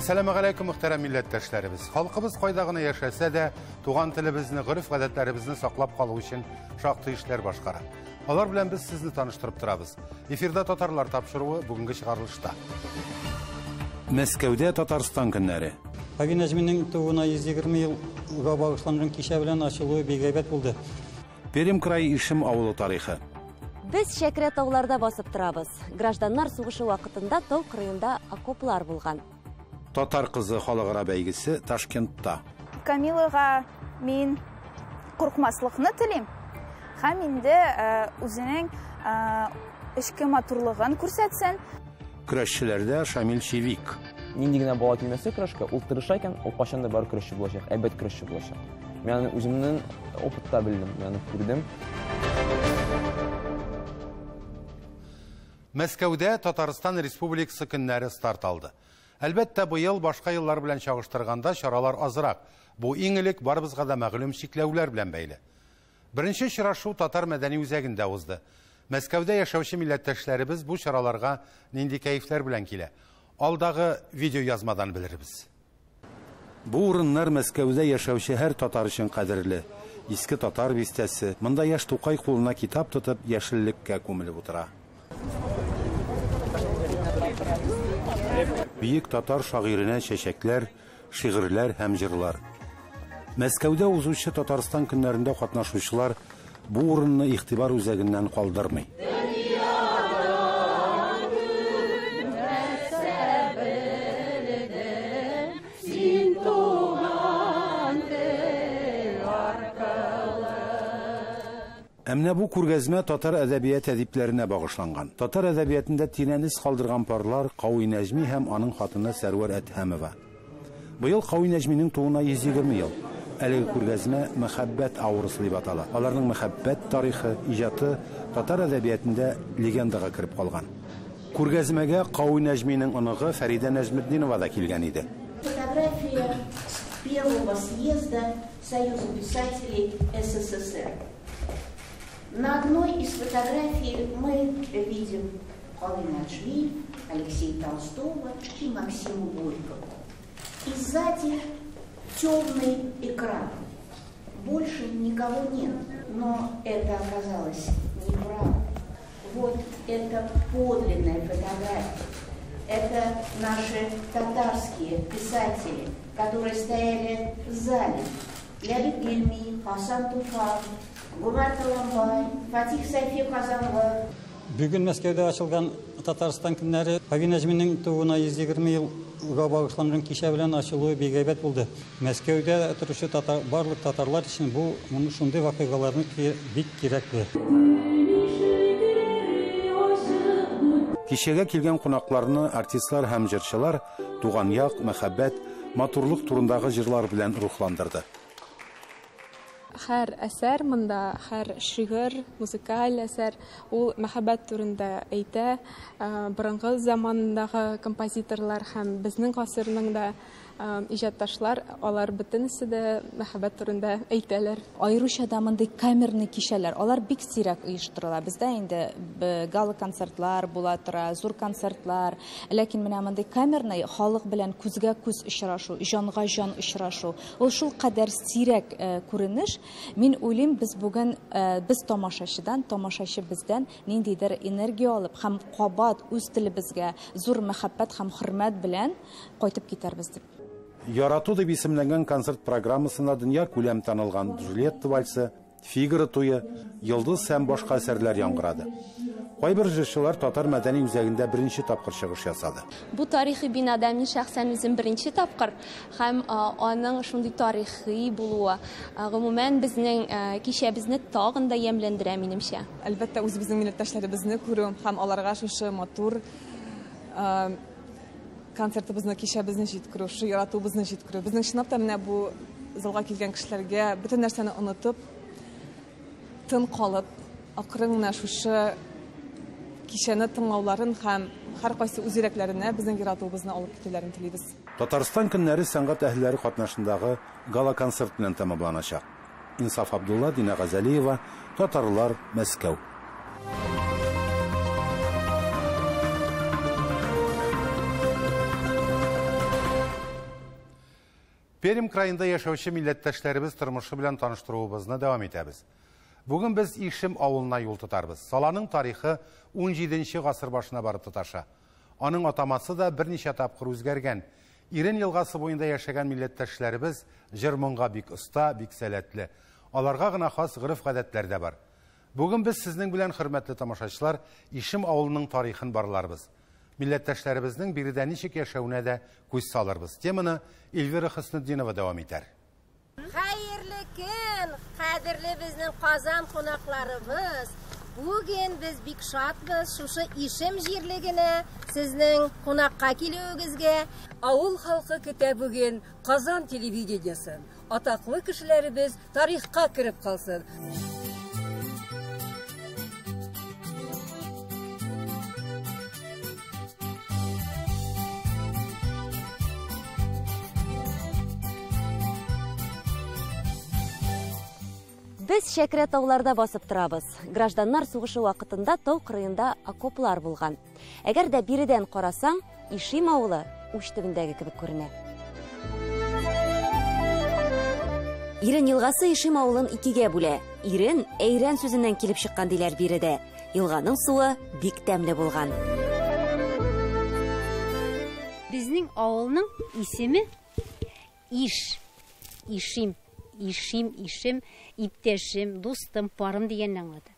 Assalamu alaikum muhtaram milletdaşlarыбыз. Халкыбыз кайда гына яшәсә дә, туган телебезне, гырыф-гадәтләребезне саклап калу өчен шактый эшләр башкара. Алар белән без сезне таныштырып торабыз. Эфирда татарлар тапшыруы бүгенге чыгарылышта. Мәскәүдә Татарстан көннәре. Хави Нәҗминең тууына 120 елга багышланган кичә белән ачылуы бик әйбәт булды. Пермь крае Ишем авылы тарихы. Без Шәкрә тауларда басып торабыз. Гражданнар сугышы вакытында тау кырыенда окоплар булган. Татар кызы халыкара бәйгесе Ташкентта. Камилага мин куркмаслыкны телим. Һәм инде үзенең эшке матурлыгын күрсәтсен. Көрәшчеләрдә Шамил Шевик. Нинди генә бала килмәсә көрәшкә, ул тырыша икән, ул кашан да бар көрәшче булачак, әйбәт көрәшче булачак. Мен үземнең опытта белдем, мен күрдем. Мәскәүдә Татарстан Республикасы көннәре старт алды. Әлбәттә, быел башка еллар белән чагыштырганда чаралар азрак. Бу иң элек барыбызга да мәгълүм чикләүләр белән бәйле. Беренче очрашу татар мәдәни үзәгендә узды. Мәскәүдә яшәүче милләттәшләребез бу чараларга нинди кәефләр белән килә? Алдагы видео язмадан белербез. Бу урыннар Мәскәүдә яшәүче һәр татар өчен кадерле. Иске татар бистәсе. Монда яшь Тукай кулына китап тотып, яшеллеккә күмелеп утыра. Бийек татар шагыйренә чәчәкләр, шигырьләр һәм җырлар. Мәскәүдә узучы Татарстан көннәрендә катнашучылар бу урынны игътибар үзәгеннән калдырмый. Әмнә бу күргәзмә татар әдәбият әдипләренә багышланган. Татар әдәбиятында тирән из калдырган парлар Кауи Нәҗми һәм аның хатыны Сәрвәр Әдһәмова. Быел Кауи Нәҗминең тууына 120 ел. Әлеге күргәзмә мәхәббәт авырысы дип атала. Аларның мәхәббәт тарихы, иҗаты татар әдәбиятында легендага кирип калган. Күргәзмәгә Кауи Нәҗминең оныгы Фәридә Нәҗметдинова да килгән иде. Фотография первого съезда Союза писателей СССР. На одной из фотографий мы видим Кауи Нәҗми, Алексея Толстого и Максима Горького. И сзади темный экран. Больше никого нет. Но это оказалось неправда. Вот это подлинная фотография. Это наши татарские писатели, которые стояли в зале. Леонид Гельми, Хасан Туфан, Гумар Таламбай, Фатих Сайфи Казанлы. Бүген Мәскәүдә ачылган Татарстан көннәре Хави Нәҗминең тууына 120 елга багышланган кичә белән ачылуы бик әйбәт булды. Мәскәүдә торучы барлык татарлар өчен бу шундый вакыйгаларны бик кирәкле. Кичәгә килгән кунакларны артистлар һәм җырчылар туган як, мәхәббәт, матурлык турындагы җырлар белән рухландырды. Һәр әсәр монда, һәр шигырь, музыкаль әсәр ул мәхәббәт турында әйтә. Борынгы замандагы композиторлар һәм безнең гасырның да иҗатташлар, алар бөтенесе дә мәхәббәт турында әйтәләр. Айрыша да мондай камерный кичәләр, алар бик сирәк оештырыла. Бездә инде гала концертлар була тора, зур концертлар, ләкин менә мондай камерный халык белән күзгә күз очрашу, җанга җан очрашу. Ул шул кадәр сирәк күренеш. Мин уйлыйм, без бүген без тамашачы бездән ниндидер энергия алып һәм кабат үз телебезгә зур мәхәббәт һәм хөрмәт белән кайтып китәрбез дип. Ярату дип исемләнгән концерт программасына дөнья күләм танылган Джульетта вальсы, Фигара туе, Йолдыз һәм башка әсәрләр яңгырады. Кайбер җырчылар татар мәдәни үзәгендә беренче тапкыр чыгыш ясады. Бу тарихи бинада мин шәхсән үзем беренче тапкыр һәм аның шундый тарихи булуы гомумән безнең кичәбезне тагын да ямьләндерә минемчә. Әлбәттә үзебезнең милләттәшләребезне күрү һәм аларга шушы матур концертыбызны кичәбезне җиткерү, шу яратуыбызны җиткерү. Безнең чынлап та менә бу залга килгән кешеләргә бөтен нәрсәне онытып, тын калып, акрын гына шушы кичәне тыңлауларын һәм һәркайсы үз йөрәкләренә безнең яратуыбызны алып китүләрен телибез. Татарстан көннәре сәнгать әһелләре катнашындагы гала концерт белән тәмамланачак. Инсаф Абдулла, Дина Газалиева, Татарлар, Мәскәү. Пермь крайында яшәүче милләттәшләребез тормышы белән таныштыруыбызны дәвам итәбез. Бүген без Ишем авылына юл тотарбыз. Саланың тарихы 17нче гасыр башына барып тоташа. Аның атамасы да берничә тапкыр үзгәргән. Ирен елгасы буенда яшәгән милләттәшләребез җыр-моңга бик оста, бик сәләтле. Аларга гына хас гырыф-гадәтләр дә бар. Бүген без сезнең белән, хөрмәтле тамашачылар, Ишем авылының тарихын барларбыз. Милләттәшләребезнең биредә ничек яшәүенә дә күз салырбыз. Теманы Эльвира Хөснетдинова дәвам итәр. Хәерле көн, кадерле безнең Казан кунакларыбыз. Бүген без бик шатбыз шушы Ишем җирлегенә сезнең кунакка килүегезгә. Авыл халкы көтә бүген Казан телевидениесын. Атаклы кешеләребез тарихка кереп калсын. Без Шәкрә тауларда басып торабыз. Гражданнар сугышы вакытында тау кырыенда окоплар булган. Әгәр дә биредән карасаң, Ишем авылы уч төбендәге кебек күренә. Ирен елгасы Ишем авылын икегә бүлә. Ирен әйрән сүзеннән килеп чыккан диләр биредә. Елганың суы бик тәмле булган. Безнең авылның исеме Ишем. Ишем, иптәшем, дустым, парым дигәнне аңлады.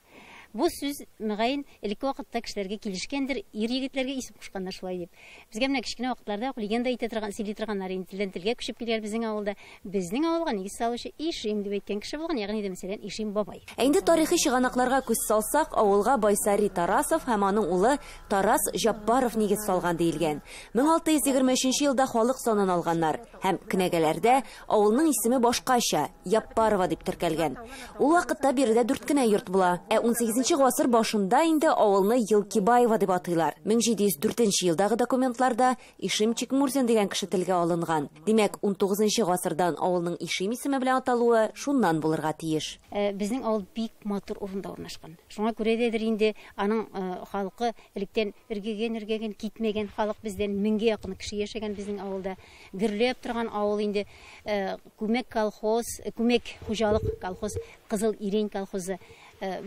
Бу сүз мөгаен элекке вакытта кешеләргә килешкәндер, ир-егетләргә исем кушканнар шулай дип. Безгә менә кичкенә вакытларда легенда әйтә торган, сөйли торганнар инде телдән телгә күчеп килгән безнең авылда. Безнең авылга нигез салучы Ишем дип әйткән кеше булган, ягъни мәсәлән Ишем бабай. Инде тарихи чыганакларга күз салсак, авылга Байсари Тарасов һәм аның улы Тарас Жаппаров нигез салган диелгән. 1623 елда халык санын алганнар һәм кенәгәләрдә авылның исеме башкача Яппарова дип теркәлгән. Ул вакытта биредә 4 кенә йорт була. 18 гасыр башында инде авылны Елкибаева дип атыйлар. 1704 елдагы документларда Ишем Чикмурзин дигән кеше телгә алынган. Димәк, 19 гасырдан авылның Ишем исеме белән аталуы шуннан булырга тиеш. Безнең авыл бик матур урында урнашкан. Шуңа күрә дәдер инде аның халкы электән иргәгән китмәгән халык бездән 1000гә якын кеше яшәгән безнең авылда. Гөрләп торган авыл инде күмәк колхоз, күмәк хуҗалык колхоз, Кызыл Ирен колхозы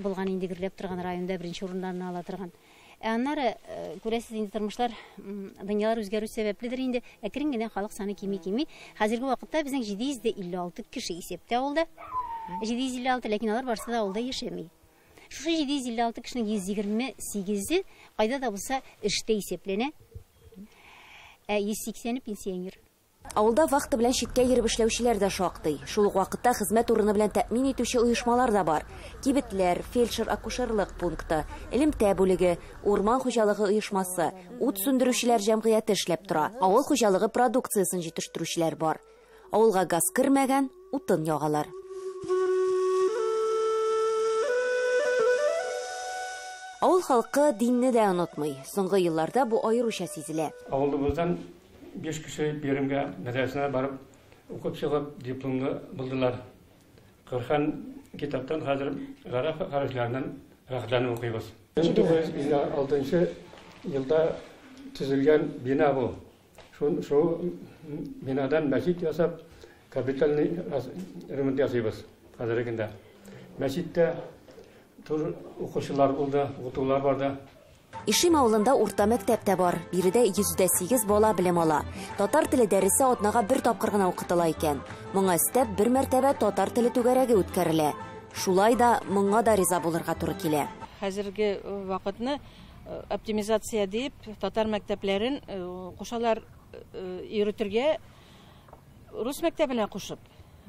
булган инде гөрләп торган районда беренче урыннарны ала торган. Аннары күрәсез инде тормышлар, дөньялар үзгәрү сәбәпледер инде, әкрен генә халык саны кими. Хәзерге вакытта безнең 756 кеше исәптә авылда. 756, ләкин алар барысы да авылда яшәми. Шушы 756 кешенең 128-е кайда да булса эштә исәпләнә. 180 пенсионер. Авылда вакыты белән читкә йөреп эшләүчеләр дә шактый. Шул ук вакытта хезмәт урыны белән тәэмин итүче оешмалар да бар. Кибетләр, фельдшер-акушерлык пункты, элемтә бүлеге, урман хуҗалыгы оешмасы, ут сүндерүчеләр җәмгыяте эшләп тора. Авыл хуҗалыгы продукциясын җитештерүчеләр бар. Авылга газ кермәгән, утын ягалар. Авыл халкы динне дә онытмый. Соңгы елларда бу аеруча сизелә. Авылыбыздан 5 кеше Пермгә мәдрәсәгә барып укып чыгып дипломны булдылар. Кырхан китаптан хәзер гарап харислардан рәхләнеп укыйбыз. 1956 елда төзелгән бина бу. Шул бинадан мәчет ясап, капитальный ремонт ясыйбыз хәзергә. Мәчеттә тур укучылар булды, укытулар барды. Ишем авылында урта мәктәп тә бар. Биредә 108 бала белем ала. Татар теле дәресе атнага 1 тапкыр гына укытыла икән. Моңа өстәп 1 мәртәбә татар теле түгәрәге үткәрелә. Шулай да моңа да риза булырга туры килә. Хәзерге вакытны оптимизация дип татар мәктәпләрен кушалар йөртергә рус мәктәбенә кушып.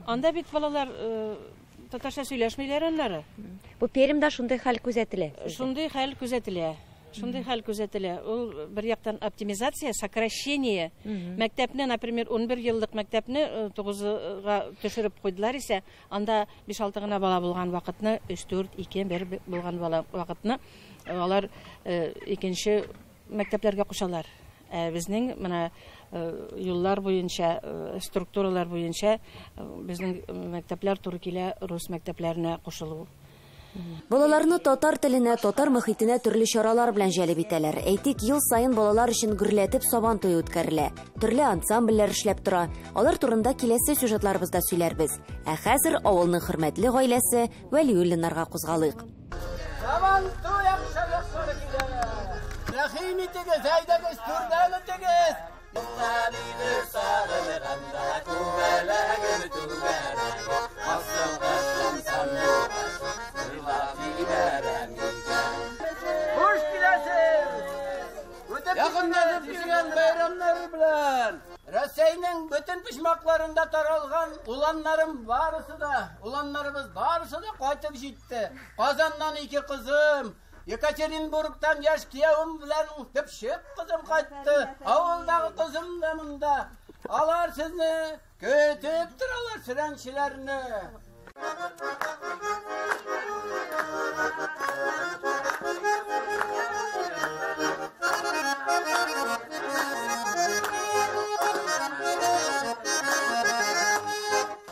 Анда бит балалар татарча сөйләшмиләр аннары. Бу Пермдә шундый хәл күзәтелә. Шундый хәл күзәтелә. Ул бер яктан оптимизация, сокращение. Мәктәпне, например, 11 еллык мәктәпне 9-га төшереп куйдылар исә, анда 5-6 гына бала булган вакытны 3-4, 2-1 булган бала вакытны алар икенче мәктәпләргә кушалар. Безнең менә юллар буенча, структуралар буенча безнең мәктәпләр туры килә рус мәктәпләренә кушылу. Балаларны татар теленә, татар мөхитенә төрле чаралар белән җәлеп итәләр. Әйтик, ел сайын балалар өчен гөрләтеп сабан туе үткәрелә. Төрле ансамбльләр эшләп тора. Алар турында киләсе сюжетларыбызда сөйләрбез. Ә хәзер авылның хөрмәтле гаиләсе Вәлиуллиннарга кузгалыйк. Сабан туе яхшы килә. Рәхим итегез, әйдәгез, түрдән үтегез. Hoş geləsiniz. Yakınlaşıp düşen bayramlar bilen Rəsəyinin bütün pişmaklarında taralgan ulanlarımız barısı da qaytıb jitdi. Kazandan 2 kızım, Yekaterinburg'dan yaş kiyavim bilen tüpşük kızım qaytdı. Avuldağı kızım da mında. Alar sizni, kötüp duralar sürençilerini.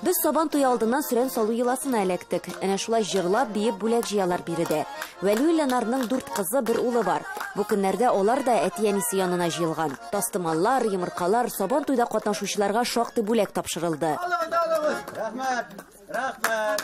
Biz сабан туе алдыннан сүрән салу йоласына эләктек. Әнә шулай җырлап, биеп бүләк җыялар биредә. Вәлиуллинарның 4 кызы, 1 улы бар. Бу көннәрдә алар да әти-әнисе янына җыелган. Тастымаллар, йомыркалар, сабан туйда катнашучыларга шактый бүләк тапшырылды. Рәхмәт, рәхмәт.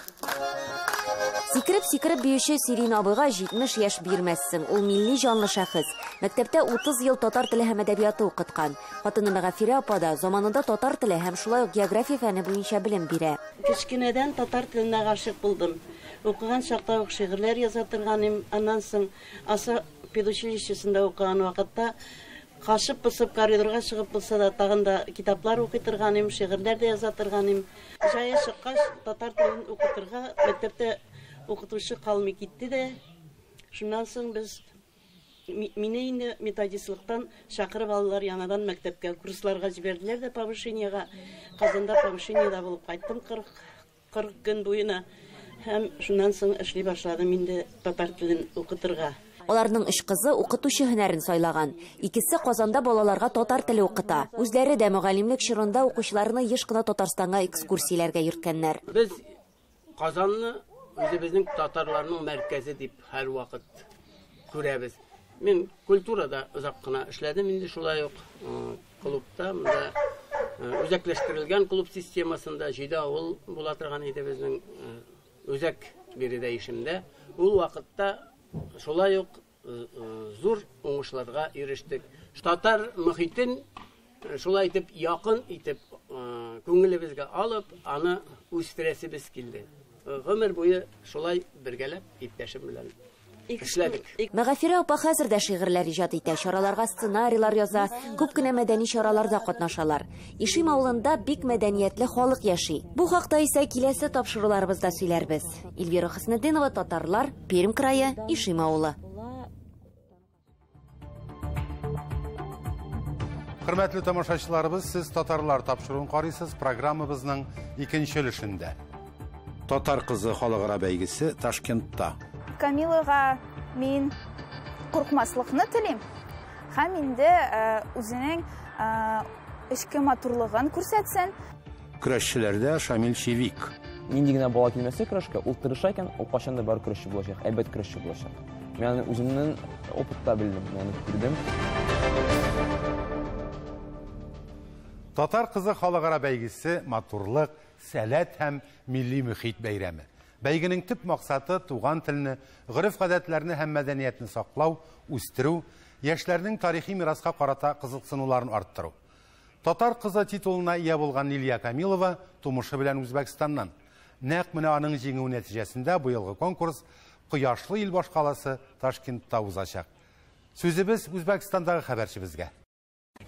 Сикереп биюче Сирин абыйга 70 яшь бирмәссең. Ул милли җанлы шәхес. Мәктәптә 30 ел татар теле һәм әдәбияты укыткан. Хатыны Мәгафирә апа да заманында татар теле һәм шулай ук география фәне буенча белем бирә. Кечкенәдән татар теленә гашык булдым. Укыган чакта ук шигырьләр яза торганым, аннан соң Аса педучилищесында укыган вакытта кашып пысып коридорга чыгып булса да тагын да китаплар укый торганым, шигырьләр дә яза торганым. Җае чыккач татар телен укытырга мәктәптә укытучы калмый китте дә. Шуннан соң без мине инде методистлыктан чакырып алдылар, янадан мәктәпкә курсларга җибәрделәр дә повышениягә. Казанда повышениедә булып кайттым 40 көн буена. Һәм шуннан соң эшли башладым инде татар телен укытырга. Аларның 3 кызы укытучы һөнәрен сайлаган. Икесе Казанда балаларга татар теле укыта. Үзләре дә мөгаллимлек чорында укучыларны еш кына Татарстанга экскурсияләргә йөрткәннәр. Без Казанны үзебезнең татарларның мәркәзе дип һәр вакыт күрәбез. Мен культурада озак кына эшләдем инде шулай ук клубта, монда үзәкләштерелгән клуб системасында 7 авыл була торган иде безнең үзәк биредә ишемдә. Ул вакытта шулай ук зур уңышларга ирештек. Татар мөхитен шулай итеп якын итеп күңелебезгә алып, аны үстерәсебез килде. Гомер буе шулай бергәләп иптәшем белән эшләдек. Мәгафирә апа хәзер дә шигырьләр иҗат итә, чараларга сценарийлар яза, күп кенә мәдәни чараларда катнашалар. Ишим авылында бик мәдәниятле халык яши. Бу хакта исә киләсе тапшыруларыбызда сөйләрбез. Эльвира Хөснетдинова, Татарлар, Пермь крае, Ишим авылы. Хөрмәтле тамашачыларыбыз, сез Татарлар тапшыруын карыйсыз программабызның 2нче өлешендә. Татар кызы халыкара бәйгесе Ташкентта. Камилага мин куркмаслыкны телим. Һәм инде үзенең эшке матурлыгын күрсәтсен. Көрәшчеләрдә Шамил Шевик. Нинди генә бала килмәсә көрәшкә, ул тырыша икән, ул кашан да бар көрәшче булачак, әлбәт көрәшче булачак. Мен үземнең опытта белдем, мен күрдем. Татар кызы халыкара бәйгесе матурлык, сәләт һәм милли мөхит бәйрәме. Бәйгенең төп максаты туган телне, гырыф-гадәтләрне һәм мәдәниятне саклау, үстерү, яшьләрнең тарихи мираска карата кызыксынуларын арттыру. Татар кызы титулына ия булган Лилия Камилова тумышы белән Үзбәкстаннан. Нәкъ менә аның җиңү нәтиҗәсендә бу елгы конкурс Кояшлы ил башкаласы Ташкентта узачак. Сүзебез Үзбәкстандагы хәбәрчебезгә.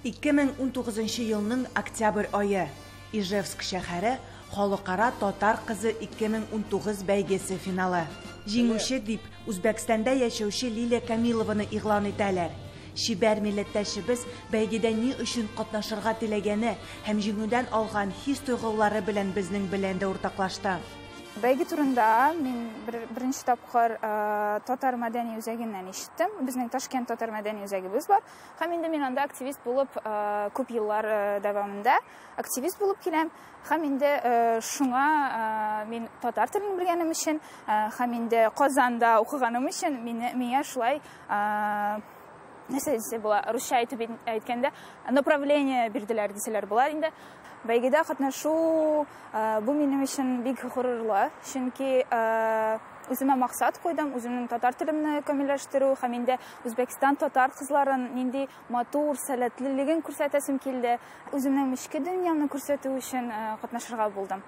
2019 елның октябрь айы Ижевск шәһәре Халыкара Татар кызы 2019 бәйгесе финалы. Җиңүче дип Үзбәкстанда яшәүче Лилия Камилованы игълан итәләр. Шибәр милләттәшебез бәйгедә ни өчен катнашырга теләгәне һәм җиңүдән алган хис-тойгылары белән безнең белән дә уртаклашты. Бәйге турында мин беренче тапкыр татар мәдәни үзәгеннән ишеттем. Безнең Ташкент татар мәдәни үзәгебез бар. Һәм инде мин анда активист булып, күп еллар дәвамында активист булып киләм. Һәм инде шуңа мин татар телен белгәнем өчен, һәм инде Казанда укыганым өчен миңа шулай нәрсә дисә була, русча әйтеп әйткәндә направление бирделәр дисәләр була инде. Бәйгедә катнашу бу минем өчен бик горурлы, чөнки үземә максат куйдым, үземнең татар телемне камилләштерү һәм инде Үзбәкстан татар кызларын нинди матур, сәләтлелеген күрсәтәсем килде. Үземнең мичке дөньямны күрсәтү өчен катнашырга булдым.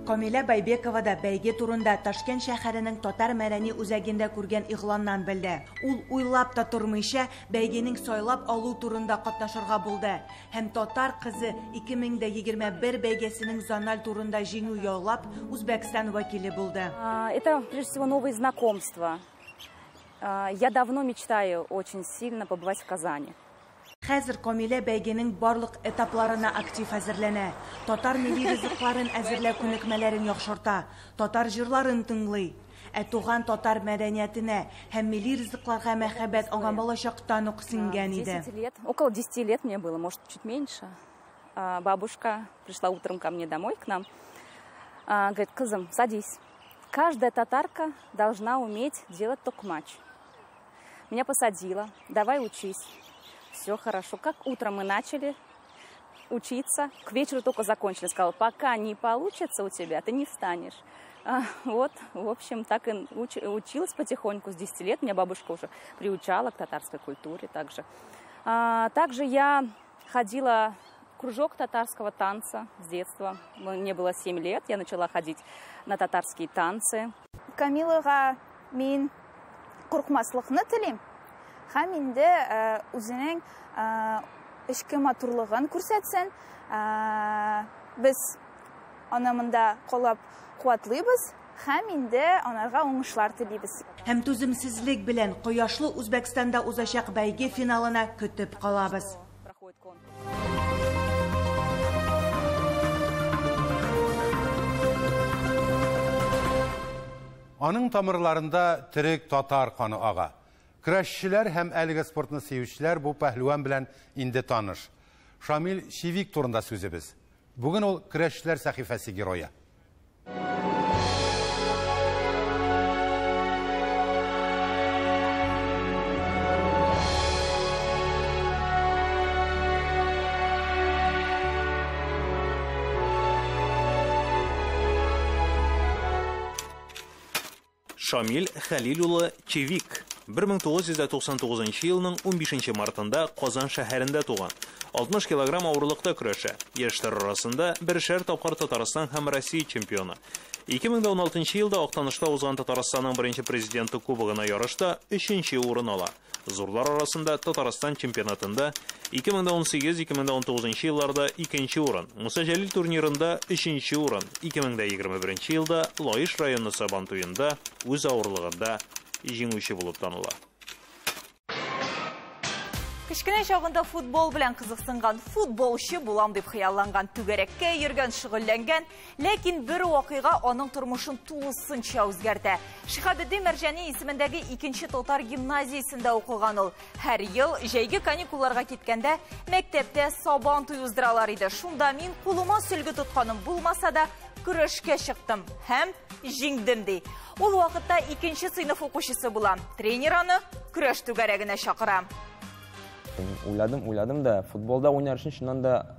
Камилә Байбекова да бәйге турында Ташкент шәһәренең татар мәдәни үзәгендә күргән игъланнан белде. Ул уйлап та тормыйча бәйгенең сайлап алу турында катнашырга булды. Һәм татар кызы 2021 бәйгесенең зональ турында җиңү яулап Үзбәкстан вәкиле булды. Это прежде всего новые знакомства. Я давно мечтаю очень сильно побывать в Казани. Хәзер Камилә бәйгенең барлык этапларына актив әзерләнә. Татар милли ризыкларын әзерләү күнекмәләрен яхшырта, татар җырларын тыңлый. Туган татар мәдәниятенә һәм милли ризыкларга мәхәббәт аңа балачактан ук сиңгән иде. Около 10 лет мне было, может, чуть меньше. Бабушка пришла утром ко мне домой, к нам. Говорит: кызым, садись. Каждая татарка должна уметь делать токмач. Меня посадила: давай учись. Все хорошо. Как утром мы начали учиться, к вечеру только закончили. Сказала: пока не получится у тебя, ты не встанешь. Вот, в общем, так и училась потихоньку с 10 лет. Меня бабушка уже приучала к татарской культуре также. Также я ходила в кружок татарского танца с детства. Мне было 7 лет, я начала ходить на татарские танцы. Камилага мин куркмаслыкны телим. Һәм инде үзенең эчке матурлыгын күрсәтсен. Без аны монда калап куатлыйбыз һәм инде анарга уңышлар телибез. Һәм түземсезлек белән кояшлы Үзбәкстанда узачак бәйге финалына көтеп калабыз. Аның тамырларында терек татар каны ага. Көрәшчеләр һәм әлеге спортны сөючеләр бу пәһлеван белән инде таныш. Шамил Шивик турында сүзебез. Бүген ул көрәшчеләр сәхифәсе герое. Шамил Хәлил улы Чевик 1999 елның 15 мартында Казан шәһәрендә туган. 60 килограмм авырлыкта көрәшә. Яшьләр арасында бершәр тапкыр Татарстан һәм Россия чемпионы. 2016 елда Актанышта узган Татарстанның беренче президенты кубогына ярышта 3нче урын ала. Зурлар арасында Татарстан чемпионатында 2018-2019 елларда 2нче урын, Муса Җәлил турнирында 3нче урын, 2021 елда Лаиш районы Сабан туенда үз авырлыгында җиңүче булып таныла. Кечкенә чагында футбол белән кызыксынган, футболчы булам дип хыялланган, түгәрәккә йөргән, шөгыльләнгән, ләкин бер вакыйга аның тормышын тулысынча үзгәртә. Шиһабетдин Мәрҗани исемендәге 2нче татар гимназиясендә укыган ул. Һәр ел җәйге каникулларга киткәндә мәктәптә Сабан туй уздыралар иде. Шунда мин кулыма сөлге тотканым булмаса да көрәшкә чыктым һәм җиңдем ди. Ул вакытта 2нче сыйныф укучысы булам. Тренер аны көрәш түгәрәгенә чакыра. Уйладым да, футболда уйнар өчен чыннан да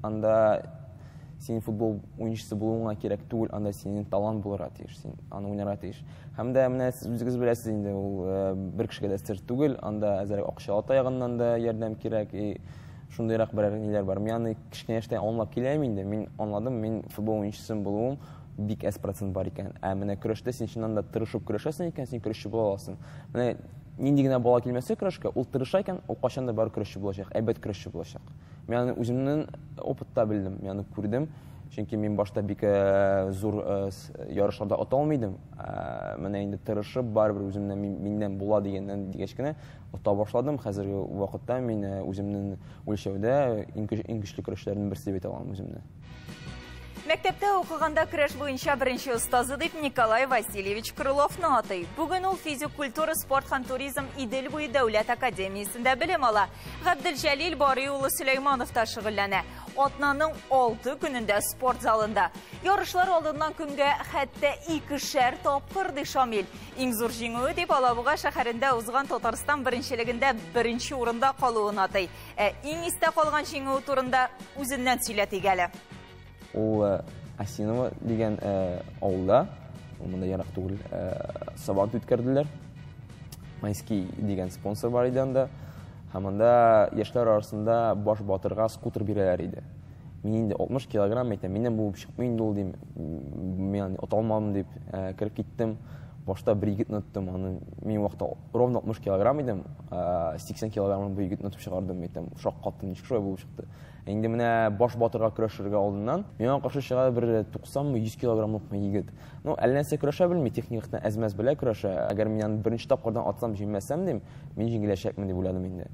анда син футбол уйнчысы булуыңа кирәк түгел, анда синең талант булырга тиеш, син аны уйнарга тиеш. Һәм дә менә сез үзегез беләсез инде, ул бер кешегә дә сер түгел, анда әзерәк акча атаягыннан да ярдәм кирәк, шундыйрак берәр ниләр бар. Мен аны кичкенә яшьтән аңлап киләм инде, мин аңладым, мин футбол уйнчысы булуым бик әз процент бар икән. Менә көрәштә син чыннан да тырышып көрәшәсең икән, син көрәшче була аласың. Менә нинди генә бала килмәсә көрәшкә, ул тырыша икән, ул кашан да бар көрәшче булачак, әйбәт көрәшче булачак. Мен аны үземнең опытта белдем, мен аны күрдем. Чөнки мин башта бик зур ярышларда ата алмыйдым. Менә инде тырышып барбер үземнән миннән була дигәннән дигәч кенә ата башладым. Хәзерге вакытта мин үземнең үлчәүдә иң көчле көрәшчеләрнең берсе дип әйтә алам үземне. Мәктәптә оқығанда көрәш буенча беренче остазы дип Николай Васильевич Крыловны атый. Бүген ул физик культура, спорт һәм туризм Идел буе дәүләт академиясендә белем ала. Габделҗәлил Барый улы Сөләйманов та шөгыльләнә. Атнаның 6 көнендә спорт залында. Ярышлар алдыннан көнгә хәтта 2 тапкыр ди Шамил. Иң зур җиңүе дип Алабуга шәһәрендә узган Татарстан беренчелегендә беренче урында калуын атый. Иң истә калган җиңүе турында үзеннән сөйләтик әле. Ул Асинова дигән авылда, монда ярак түгел, сабан үткәрделәр. Майский дигән спонсор бар иде анда. Һәм анда яшьләр арасында баш батырга скутер бирәләр иде. Мин инде 60 килограмм әйтәм, миннән бу чыкмый инде ул дим. Мин аталмам дип киреп киттем. Башта бер егетне тоттым, аны мин вакытта ровно 60 килограмм идем, 80 килограмм бу егетне тотып чыгардым, әйтәм, шок каттым, ничек шулай булып чыкты. Инде менә баш батырга көрәшергә алдыннан, миңа каршы чыга бер 90-100 килограммлык егет. Ну, әллә нәрсә көрәшә белми, техниканы әзмәс белә көрәшә. Әгәр мин беренче тапкырдан атсам, җиңмәсәм дим, мин җиңеләчәкмен дип уйладым инде.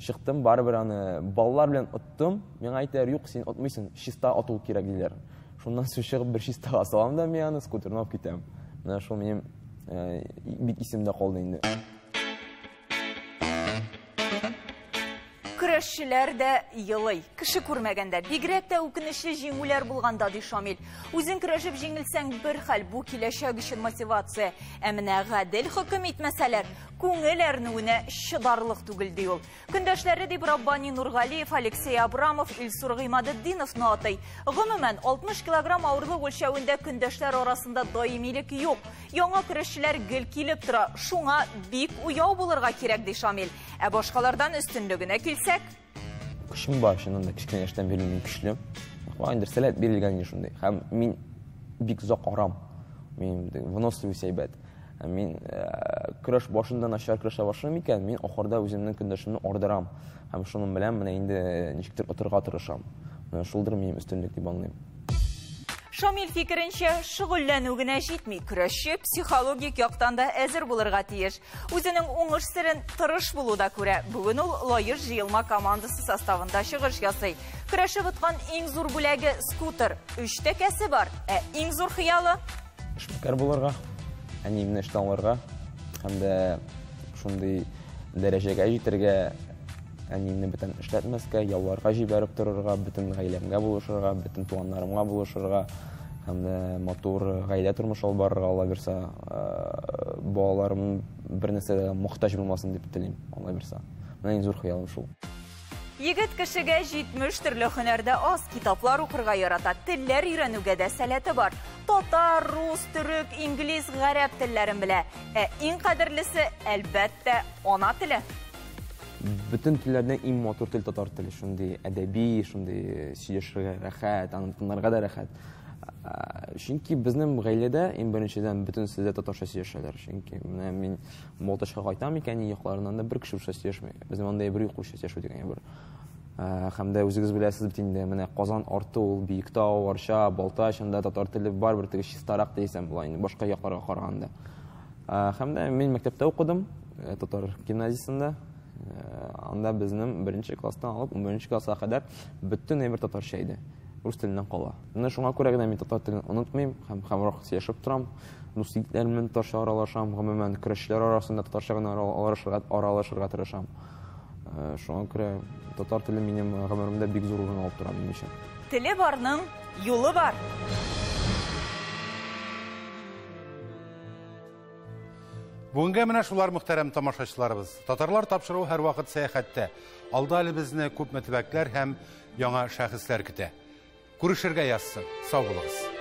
Чыктым, барыбер аны баллар белән оттым. Миңа әйтәләр, юк, син отмыйсың, чиста ату кирәк диләр. Шуннан соң чыгып бер чистага салам да мин аны скутерны алып китәм. Менә шул минем бик исемдә калды инде. Көрәшчеләр дә йылый. Кеше күрмәгәндә, бигрәк тә үкенечле җиңүләр булганда ди Шамил. Үзең көрәшеп җиңелсәң бер хәл, бу киләчәк өчен мотивация. Ә менә гадел хөкем итмәсәләр, күңел әрнүенә чыдарлык түгел ди ул. Көндәшләре дип Раббани Нургалиев, Алексей Абрамов, Илсур Гыймадетдиновны атый. Гомумән 60 килограмм авырлык үлчәвендә көндәшләр арасында даимилек юк. Яңа көрәшчеләр гел килеп тора. Шуңа бик уяу булырга кирәк ди Шамил. Ә башкалардан өстенлегенә килсәк, Көчем бар, шунда кичкенә яшьтән бeri мин көчле. Вайндер сәләт бирелгән инде шундай. Һәм мин бик зак арам. Мин выносливый сәйбәт. Мин көрәш башында начар көрәшә башлыйм икән, мин ахырда үземнең көндәшемне ардырам. Һәм шуның белән менә инде ничектер утырга тырышам. Менә шулдыр минем өстенлек дип аңлыйм. Шамил фикеренчә, шөгыльләнү генә җитми, көрәшче психологик яктан да әзер булырга тиеш. Үзенең уңыш серен тырыш булуда күрә. Бүген ул Лаеш җыелма командасы составында чыгыш ясый. Көрәшеп уткан иң зур бүләге скутер. 3 тәкәсе бар. Иң зур хыялы эшмәкәр булырга, әниемне эштән алырга, һәм дә шундый дәрәҗәгә җитәргә, әниемне бөтен эшләтмәскә, ялларга җибәреп торырга, бөтен гаиләмгә булышырга, бөтен туганнарымга булышырга, һәм дә матур гаилә тормыш алып барырга, Алла бирсә, балаларым бер нәрсәгә мохтаҗ булмасын дип телим, Алла бирсә. Менә иң зур хыялым шул. Егет кешегә 70 төрле һөнәрдә аз китаплар укырга ярата, телләр өйрәнүгә дә сәләте бар. Татар, рус, төрек, инглиз, гарәп телләрен белә. Иң кадерлесе, әлбәттә, ана теле. Bütün телләрдән иң матур тел татар теле, шундый әдәби, шундый сөйләшергә рәхәт, аны тыңларга да рәхәт. Чөнки безнең гаиләдә иң беренчедән бөтен сездә татарча сөйләшәләр. Чөнки менә мин Малташка кайтам икән, якларыннан да бер кеше русча сөйләшмәй. Безнең анда бер юк русча сөйләшә дигән бер. Һәм дә үзегез беләсез бит инде, менә Казан арты ул, Биектау, Арча, Балтач, анда татар теле бар, бер теге чистарак дисәм була инде, башка якларга караганда. Һәм дә мин мәктәптә укыдым, татар гимназиясендә. Анда безнең беренче класстан алып 11нче класска кадәр бөтен әйбер татарча иде. Рус теленнән кала. Менә шуңа күрә генә мин татар телен онытмыйм, һәм хамрак сөйләшеп торам. Русияләр белән татарча аралашам, гомумән көрәшләр арасында татарча гына аралашырга тырышам. Шуңа күрә татар теле минем гомеремдә бик зур урын алып тора минем өчен. Теле барның юлы бар. Бүгенгә менә шулар мөхтәрәм тамашачыларыбыз. Татарлар тапшыру һәр вакыт сәяхәттә. Алда әле безне күп мәтбәкләр һәм яңа шәхесләр көтә. Күрешергә язсын. Сау булыгыз.